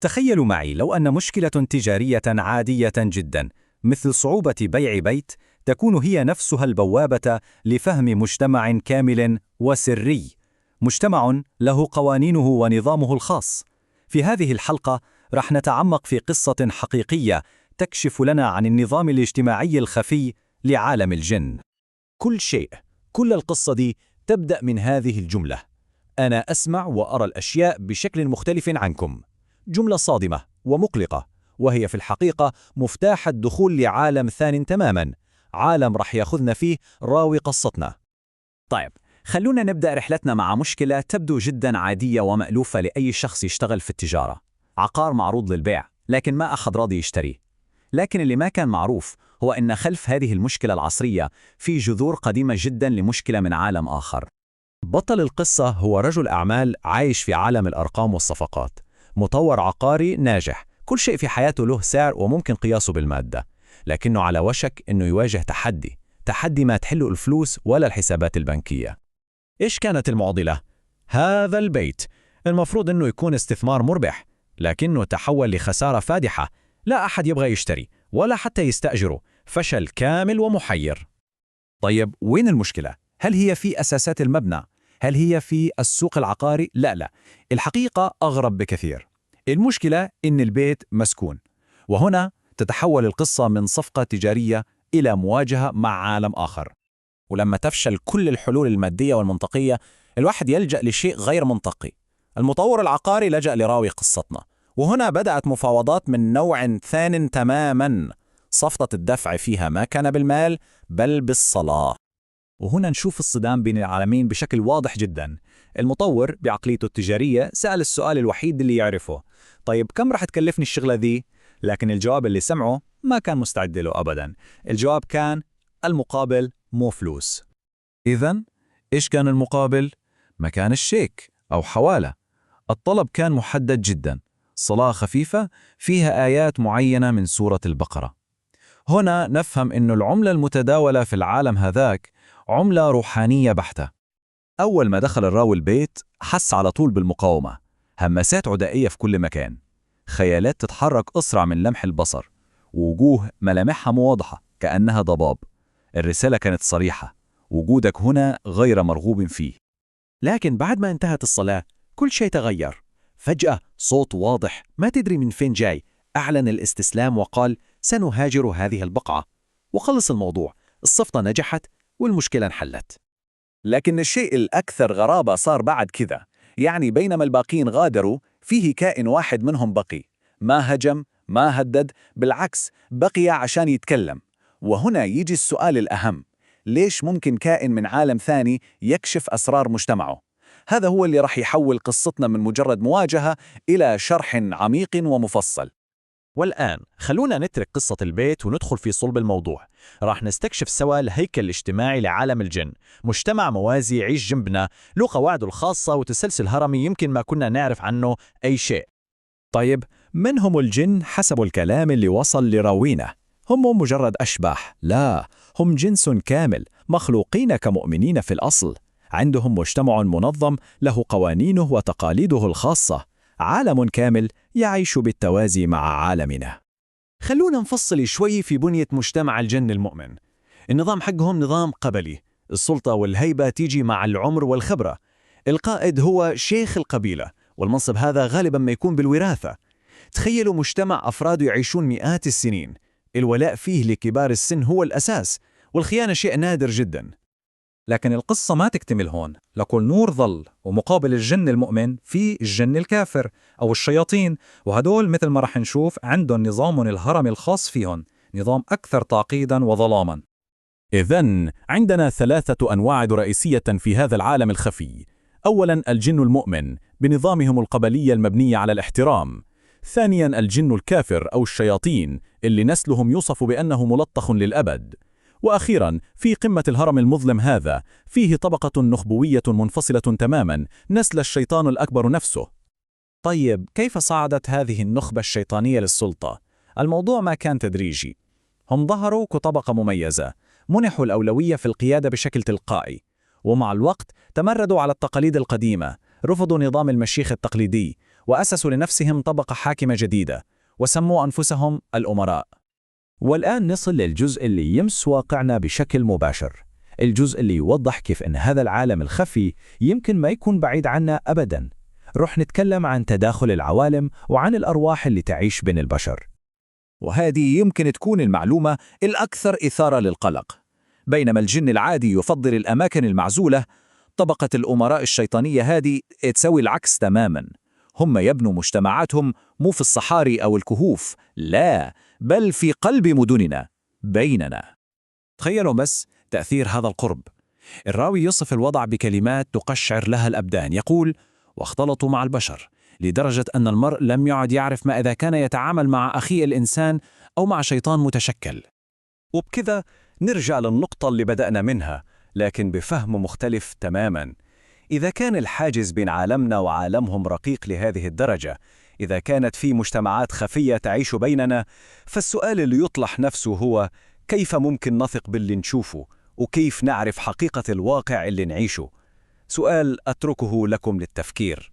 تخيلوا معي لو أن مشكلة تجارية عادية جدا مثل صعوبة بيع بيت تكون هي نفسها البوابة لفهم مجتمع كامل وسري، مجتمع له قوانينه ونظامه الخاص. في هذه الحلقة رح نتعمق في قصة حقيقية تكشف لنا عن النظام الاجتماعي الخفي لعالم الجن. كل القصة دي تبدأ من هذه الجملة: أنا أسمع وأرى الأشياء بشكل مختلف عنكم. جملة صادمة ومقلقة، وهي في الحقيقة مفتاح الدخول لعالم ثان تماما، عالم رح ياخذنا فيه راوي قصتنا. طيب، خلونا نبدأ رحلتنا مع مشكلة تبدو جدا عادية ومألوفة لأي شخص يشتغل في التجارة. عقار معروض للبيع، لكن ما أحد راضي يشتريه. لكن اللي ما كان معروف هو أن خلف هذه المشكلة العصرية في جذور قديمة جدا لمشكلة من عالم آخر. بطل القصة هو رجل أعمال عايش في عالم الأرقام والصفقات، مطور عقاري ناجح، كل شيء في حياته له سعر وممكن قياسه بالمادة، لكنه على وشك أنه يواجه تحدي ما تحله الفلوس ولا الحسابات البنكية. إيش كانت المعضلة؟ هذا البيت المفروض أنه يكون استثمار مربح، لكنه تحول لخسارة فادحة. لا أحد يبغى يشتري ولا حتى يستأجره، فشل كامل ومحير. طيب، وين المشكلة؟ هل هي في أساسات المبنى؟ هل هي في السوق العقاري؟ لا، الحقيقة أغرب بكثير. المشكلة إن البيت مسكون، وهنا تتحول القصة من صفقة تجارية إلى مواجهة مع عالم آخر. ولما تفشل كل الحلول المادية والمنطقية، الواحد يلجأ لشيء غير منطقي. المطور العقاري لجأ لراوي قصتنا، وهنا بدأت مفاوضات من نوع ثان تماما. صفقة الدفع فيها ما كان بالمال بل بالصلاة. وهنا نشوف الصدام بين العالمين بشكل واضح جدا. المطور بعقليته التجارية سأل السؤال الوحيد اللي يعرفه: طيب، كم رح تكلفني الشغلة ذي؟ لكن الجواب اللي سمعه ما كان مستعد له أبدا. الجواب كان: المقابل مو فلوس. إذن إيش كان المقابل؟ مكان الشيك أو حوالة. الطلب كان محدد جدا: صلاة خفيفة فيها آيات معينة من سورة البقرة. هنا نفهم إنه العملة المتداولة في العالم هذاك عملة روحانية بحتة. أول ما دخل الراوي البيت حس على طول بالمقاومة. همسات عدائية في كل مكان، خيالات تتحرك أسرع من لمح البصر، ووجوه ملامحها مو واضحة كأنها ضباب. الرسالة كانت صريحة: وجودك هنا غير مرغوب فيه. لكن بعد ما انتهت الصلاة كل شيء تغير. فجأة صوت واضح ما تدري من فين جاي أعلن الاستسلام وقال: سنهاجر هذه البقعة. وخلص الموضوع، الصفقة نجحت والمشكلة انحلت. لكن الشيء الأكثر غرابة صار بعد كذا. يعني بينما الباقين غادروا، فيه كائن واحد منهم بقي. ما هجم، ما هدد، بالعكس بقي عشان يتكلم. وهنا يجي السؤال الأهم: ليش ممكن كائن من عالم ثاني يكشف أسرار مجتمعه؟ هذا هو اللي رح يحول قصتنا من مجرد مواجهة إلى شرح عميق ومفصل. والآن خلونا نترك قصة البيت وندخل في صلب الموضوع. راح نستكشف سوا الهيكل الاجتماعي لعالم الجن، مجتمع موازي يعيش جنبنا، له قواعده الخاصة وتسلسل هرمي يمكن ما كنا نعرف عنه أي شيء. طيب، من هم الجن حسب الكلام اللي وصل لراوينا؟ هم مجرد أشباح؟ لا، هم جنس كامل، مخلوقين كمؤمنين في الأصل. عندهم مجتمع منظم له قوانينه وتقاليده الخاصة، عالم كامل يعيش بالتوازي مع عالمنا. خلونا نفصل شوي في بنية مجتمع الجن المؤمن. النظام حقهم نظام قبلي، السلطة والهيبة تيجي مع العمر والخبرة. القائد هو شيخ القبيلة، والمنصب هذا غالبا ما يكون بالوراثة. تخيلوا مجتمع أفراد يعيشون مئات السنين، الولاء فيه لكبار السن هو الأساس، والخيانة شيء نادر جدا. لكن القصة ما تكتمل هون، لكل نور ظل، ومقابل الجن المؤمن في الجن الكافر أو الشياطين، وهدول مثل ما رح نشوف عندهم نظام الهرم الخاص فيهم، نظام أكثر تعقيدا وظلاما. إذن عندنا ثلاثة أنواع رئيسية في هذا العالم الخفي. أولا، الجن المؤمن بنظامهم القبلي المبني على الاحترام. ثانيا، الجن الكافر أو الشياطين اللي نسلهم يوصف بأنه ملطخ للأبد. وأخيراً، في قمة الهرم المظلم هذا فيه طبقة نخبوية منفصلة تماماً، نسل الشيطان الأكبر نفسه. طيب، كيف صعدت هذه النخبة الشيطانية للسلطة؟ الموضوع ما كان تدريجي. هم ظهروا كطبقة مميزة، منحوا الأولوية في القيادة بشكل تلقائي، ومع الوقت تمردوا على التقاليد القديمة، رفضوا نظام المشيخ التقليدي، وأسسوا لنفسهم طبقة حاكمة جديدة وسموا أنفسهم الأمراء. والآن نصل للجزء اللي يمس واقعنا بشكل مباشر، الجزء اللي يوضح كيف أن هذا العالم الخفي يمكن ما يكون بعيد عنا أبداً. رح نتكلم عن تداخل العوالم وعن الأرواح اللي تعيش بين البشر. وهذه يمكن تكون المعلومة الأكثر إثارة للقلق. بينما الجن العادي يفضل الأماكن المعزولة، طبقة الأمراء الشيطانية هذه تسوي العكس تماماً. هم يبنوا مجتمعاتهم مو في الصحاري أو الكهوف، لا، بل في قلب مدننا بيننا. تخيلوا بس تأثير هذا القرب. الراوي يصف الوضع بكلمات تقشعر لها الأبدان، يقول: واختلطوا مع البشر لدرجة أن المرء لم يعد يعرف ما إذا كان يتعامل مع أخيه الإنسان أو مع شيطان متشكل. وبكذا نرجع للنقطة اللي بدأنا منها، لكن بفهم مختلف تماماً. إذا كان الحاجز بين عالمنا وعالمهم رقيق لهذه الدرجة، إذا كانت في مجتمعات خفية تعيش بيننا، فالسؤال اللي يطرح نفسه هو: كيف ممكن نثق باللي نشوفه؟ وكيف نعرف حقيقة الواقع اللي نعيشه؟ سؤال أتركه لكم للتفكير.